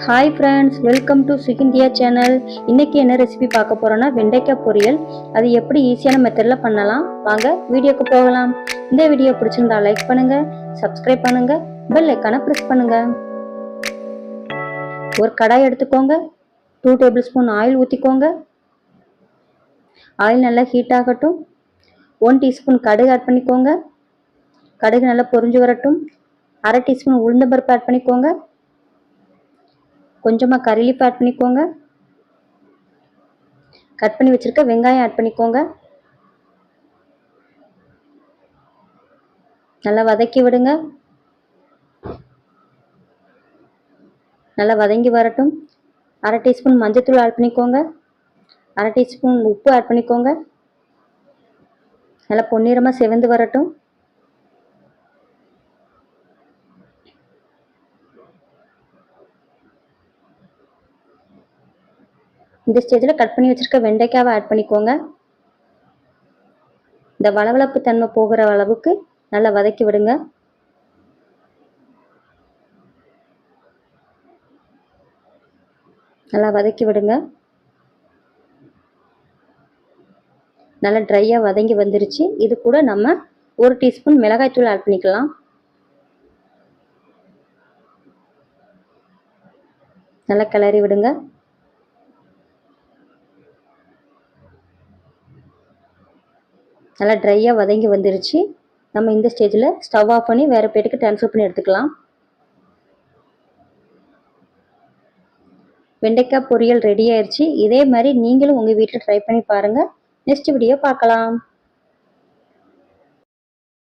Hi friends, welcome to சுகிந்தியா channel. இன்னைக்கு என்ன ரெசிபி பார்க்க போறோம்னா வெண்டைக்காய் பொரியல். அது எப்படி ஈஸியான மெத்தட்ல பண்ணலாம், வாங்க வீடியோக்கு போகலாம். இந்த வீடியோ பிடிச்சிருந்தா லைக் பண்ணுங்க, சப்ஸ்கிரைப் பண்ணுங்க, பெல் ஐக்கானை பிரஸ் பண்ணுங்க. ஒரு கடாய் எடுத்துக்கோங்க, 2 டேபிள் ஸ்பூன் ஆயில் ஊற்றிக்கோங்க. ஆயில் நல்லா ஹீட் ஆகட்டும். 1 டீஸ்பூன் கடுகு ஆட் பண்ணிக்கோங்க. கடுகு நல்லா பொரிஞ்சு வரட்டும். 1/2 டீஸ்பூன் உளுந்தம்பருப்பு ஆட் பண்ணிக்கோங்க. கொஞ்சமாக கறி லீஃப் ஆட் பண்ணிக்கோங்க. கட் பண்ணி வச்சிருக்க வெங்காயம் ஆட் பண்ணிக்கோங்க. நல்லா வதக்கி விடுங்க. நல்லா வதங்கி வரட்டும். 1/2 டீஸ்பூன் மஞ்சள்தூள் ஆட் பண்ணிக்கோங்க. 1/2 டீஸ்பூன் உப்பு ஆட் பண்ணிக்கோங்க. நல்லா பொன்னிறமாக செவந்து வரட்டும். இந்த ஸ்டேஜில் கட் பண்ணி வச்சிருக்க வெண்டைக்காவை ஆட் பண்ணிக்கோங்க. இந்த வளவளப்பு தன்மை போகிற அளவுக்கு நல்லா வதக்கி விடுங்க. நல்லா வதக்கி விடுங்க. நல்லா ட்ரையாக வதங்கி வந்துருச்சு. இது கூட நம்ம 1 டீஸ்பூன் மிளகாய்த்தூள் ஆட் பண்ணிக்கலாம். நல்லா கிளறி விடுங்க. நல்லா ட்ரையாக வதங்கி வந்துருச்சு. நம்ம இந்த ஸ்டேஜில் ஸ்டவ் ஆஃப் பண்ணி வேறு பிளேட்டுக்கு ட்ரான்ஸ்ஃபர் பண்ணி எடுத்துக்கலாம். வெண்டைக்காய் பொரியல் ரெடி ஆயிடுச்சு. இதே மாதிரி நீங்களும் உங்கள் வீட்டில் ட்ரை பண்ணி பாருங்கள். நெக்ஸ்ட் வீடியோ பார்க்கலாம்.